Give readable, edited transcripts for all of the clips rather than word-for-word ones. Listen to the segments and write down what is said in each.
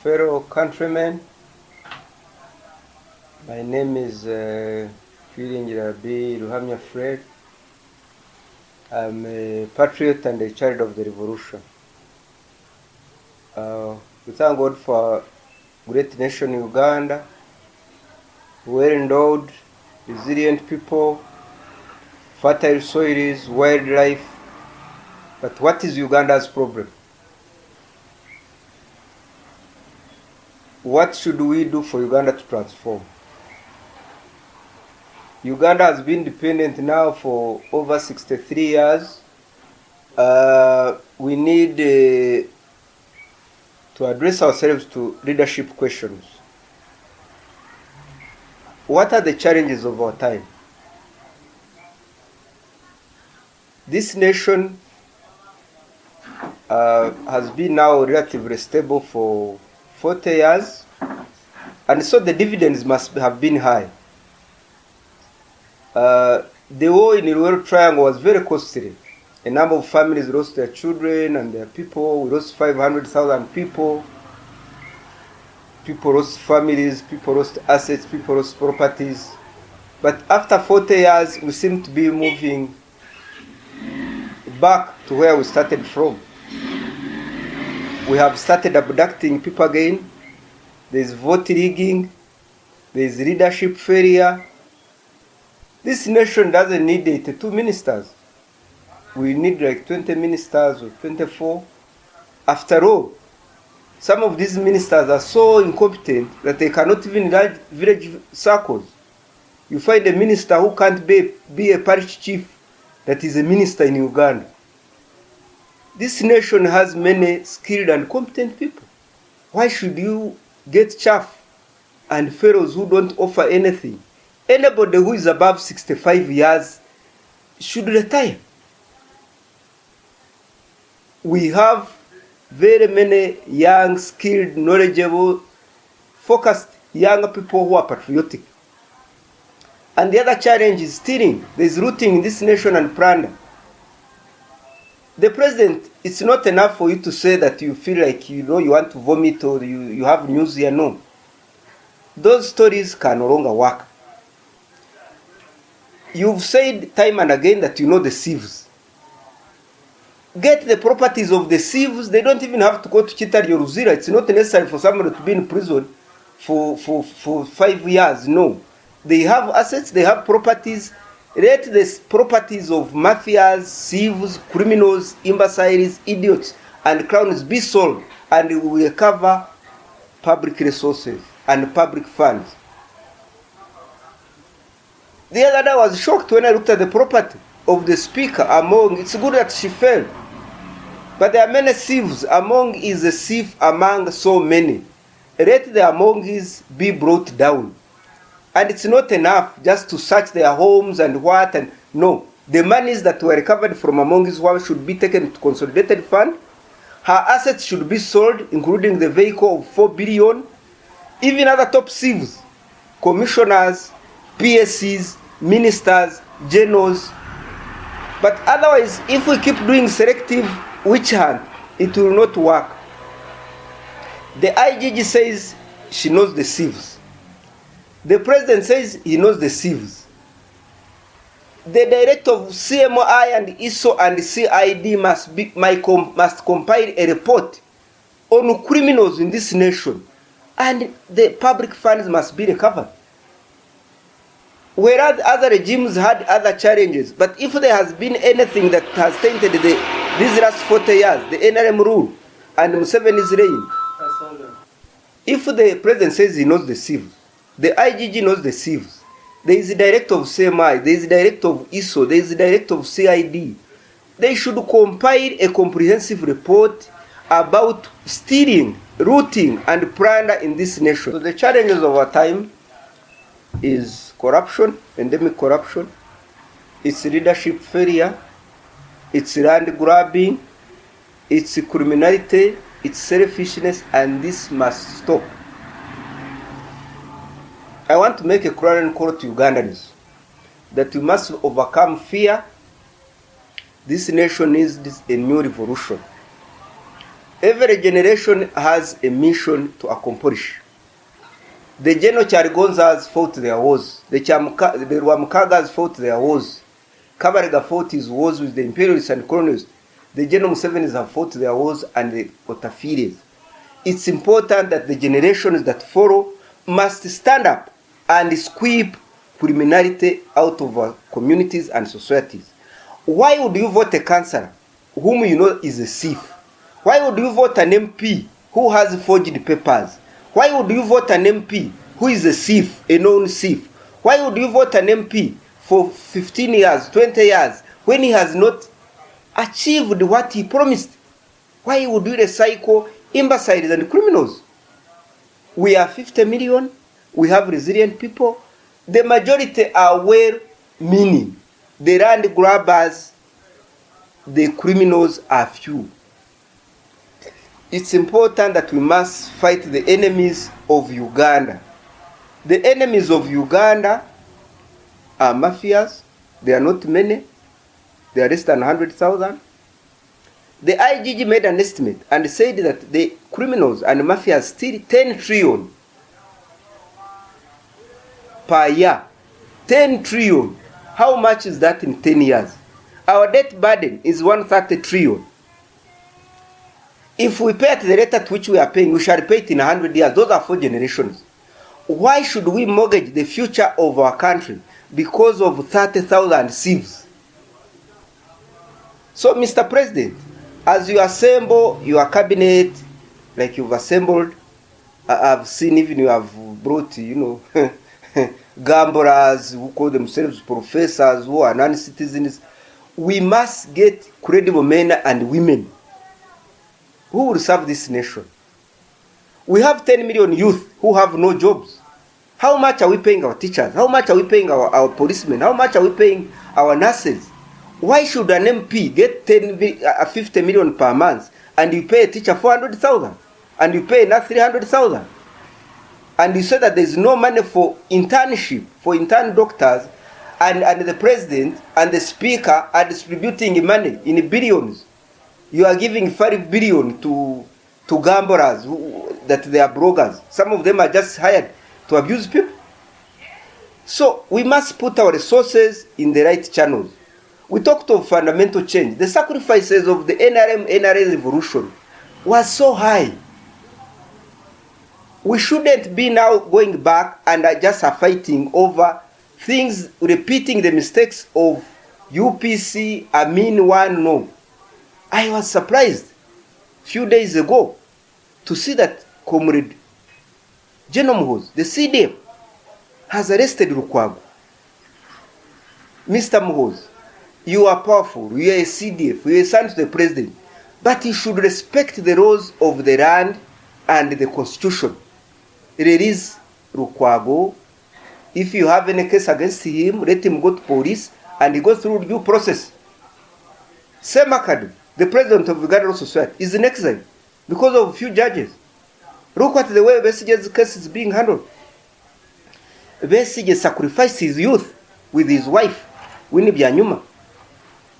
fellow countrymen, my name is Kwiringira B. Ruhamya Fred. I'm a patriot and a child of the revolution. We thank God for great nation Uganda, well-endowed, resilient people, fertile soils, wildlife. But what is Uganda's problem? What should we do for Uganda to transform? Uganda has been independent now for over 63 years. We need to address ourselves to leadership questions. What are the challenges of our time? This nation has been now relatively stable for 40 years, and so the dividends must have been high. The war in the Rural Triangle was very costly. A number of families lost their children and their people. We lost 500,000 people. People lost families, people lost assets, people lost properties. But after 40 years, we seem to be moving back to where we started from. We have started abducting people again. There's vote rigging. There's leadership failure. This nation doesn't need 82 ministers. We need like 20 ministers or 24. After all, some of these ministers are so incompetent that they cannot even run village circles. You find a minister who can't be a parish chief that is a minister in Uganda. This nation has many skilled and competent people. Why should you get chaff and fellows who don't offer anything? Anybody who is above 65 years should retire. We have very many young, skilled, knowledgeable, focused young people who are patriotic. And the other challenge is stealing. There's looting in this nation and plunder. The president, it's not enough for you to say that you feel like you want to vomit or you have news here. No. Those stories can no longer work. You've said time and again that you know the thieves. Get the properties of the thieves. They don't even have to go to Chitari or Ruzira. It's not necessary for somebody to be in prison for 5 years. No. They have assets, they have properties. Let the properties of mafias, thieves, criminals, imbeciles, idiots, and crowns be sold, and we will recover public resources and public funds. The other day I was shocked when I looked at the property of the speaker among. It's good that she fell, but there are many thieves. Among is a thief among so many. Let the Amongis be brought down. And it's not enough just to search their homes and what, and no. The monies that were recovered from Amongis should be taken to consolidated fund. Her assets should be sold, including the vehicle of 4 billion. Even other top thieves, commissioners, PSCs, ministers, generals. But otherwise, if we keep doing selective witch hunt, it will not work. The IGG says she knows the thieves. The president says he knows the thieves. The director of CMI and ISO and CID must compile a report on criminals in this nation, and the public funds must be recovered. Whereas other regimes had other challenges, but if there has been anything that has tainted these last 40 years, the NRM rule and Museveni's reign, if the president says he knows the thieves, the IGG knows the thieves, there is a director of CMI, there is a director of ISO, there is a director of CID, they should compile a comprehensive report about stealing, looting, and plunder in this nation. So the challenges of our time is corruption, endemic corruption, it's leadership failure, it's land grabbing, it's criminality, it's selfishness, and this must stop. I want to make a clarion call to Ugandans that we must overcome fear. This nation needs a new revolution. Every generation has a mission to accomplish. The General Kyaligonzas fought their wars. The Rwamukagas fought their wars. Kabarega fought his wars with the imperialists and colonialists. The General Musevenis have fought their wars and the Otafides. It's important that the generations that follow must stand up and sweep criminality out of our communities and societies. Why would you vote a councillor whom you know is a thief? Why would you vote an MP who has forged papers? Why would you vote an MP who is a thief, a known thief? Why would you vote an MP for 15 years, 20 years, when he has not achieved what he promised? Why would you recycle imbeciles and criminals? We are 50 million. We have resilient people. The majority are well-meaning. The land grabbers, the criminals are few. It's important that we must fight the enemies of Uganda. The enemies of Uganda are mafias. They are not many. They are less than 100,000. The IGG made an estimate and said that the criminals and mafias steal 10 trillion per year. 10 trillion. How much is that in 10 years? Our debt burden is 130 trillion. If we pay at the rate at which we are paying, we shall pay it in 100 years. Those are 4 generations. Why should we mortgage the future of our country because of 30,000 thieves? So, Mr. President, as you assemble your cabinet, like you've assembled, I've seen even you have brought, gamblers who call themselves professors, who are non-citizens. We must get credible men and women who will serve this nation. We have 10 million youth who have no jobs. How much are we paying our teachers? How much are we paying our policemen? How much are we paying our nurses? Why should an MP get 50 million per month and you pay a teacher 400,000 and you pay another 300,000? And you say that there is no money for internship, for intern doctors, and the president and the speaker are distributing money in billions. You are giving 5 billion to gamblers that they are brokers. Some of them are just hired to abuse people. So we must put our resources in the right channels. We talked of fundamental change. The sacrifices of the NRA revolution was so high. We shouldn't be now going back and just fighting over things, repeating the mistakes of UPC, Amin one. No. I was surprised a few days ago to see that Comrade General Muhoozi, the CDF, has arrested Lukwago. Mr. Muhoozi, you are powerful, you are a CDF, you are a son to the president, but you should respect the laws of the land and the constitution. Release Lukwago. If you have any case against him, let him go to police and he goes through due process. Semakadu, the president of Uganda Law Society, is in exile because of a few judges. Look at the way Besigye's case is being handled. Besigye sacrificed his youth with his wife, Winnie Byanyuma.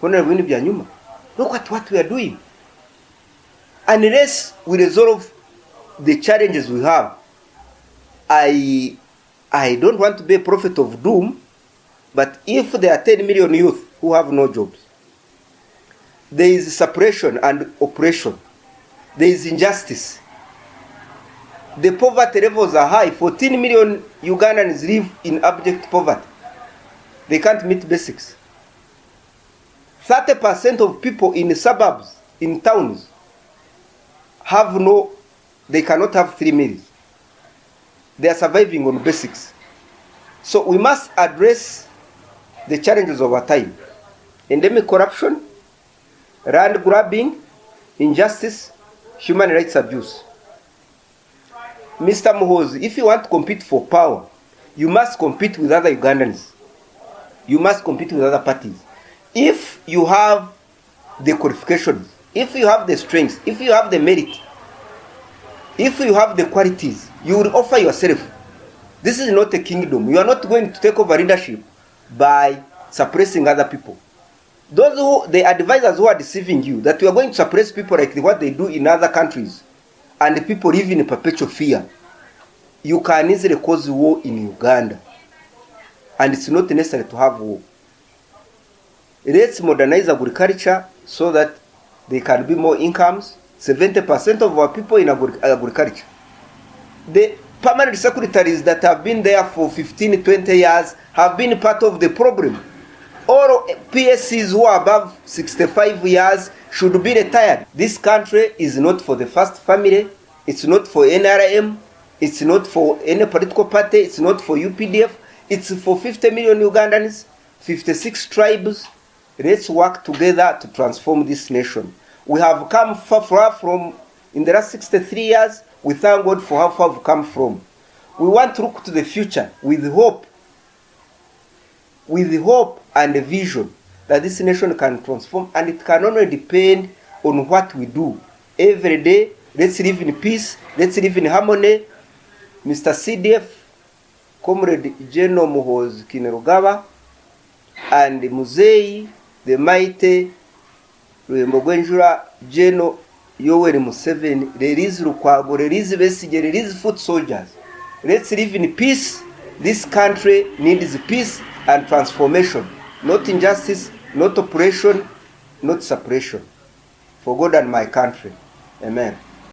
Honorable Winnie Byanyuma. Look at what we are doing. Unless we resolve the challenges we have, I don't want to be a prophet of doom, but if there are 10 million youth who have no jobs, there is separation and oppression, there is injustice, the poverty levels are high. 14 million Ugandans live in abject poverty. They can't meet basics. 30% of people in the suburbs, in towns, they cannot have 3 meals. They are surviving on basics. So we must address the challenges of our time. Endemic corruption, land grabbing, injustice, human rights abuse. Mr. Muhoozi, if you want to compete for power, you must compete with other Ugandans. You must compete with other parties. If you have the qualifications, if you have the strengths, if you have the merit, if you have the qualities, you will offer yourself. This is not a kingdom. You are not going to take over leadership by suppressing other people. the advisors who are deceiving you that we are going to suppress people like what they do in other countries, and people live in perpetual fear, you can easily cause war in Uganda. And it's not necessary to have war. Let's modernize agriculture so that there can be more incomes. 70% of our people in agriculture. The permanent secretaries that have been there for 15, 20 years have been part of the problem. All PSCs who are above 65 years should be retired. This country is not for the first family. It's not for NRM. It's not for any political party. It's not for UPDF. It's for 50 million Ugandans, 56 tribes. Let's work together to transform this nation. We have come far from, in the last 63 years, we thank God for how far we've come from. We want to look to the future with hope and a vision that this nation can transform, and it can only depend on what we do. Every day, let's live in peace, let's live in harmony. Mr. CDF, Comrade General Muhoozi Kainerugaba, and Muzeyi, the mighty Rwembogwenjura General Yoweri Museveni, release Lukwago, release Besigye, release foot soldiers. Let's live in peace. This country needs peace and transformation, not injustice, not oppression, not suppression. For God and my country. Amen.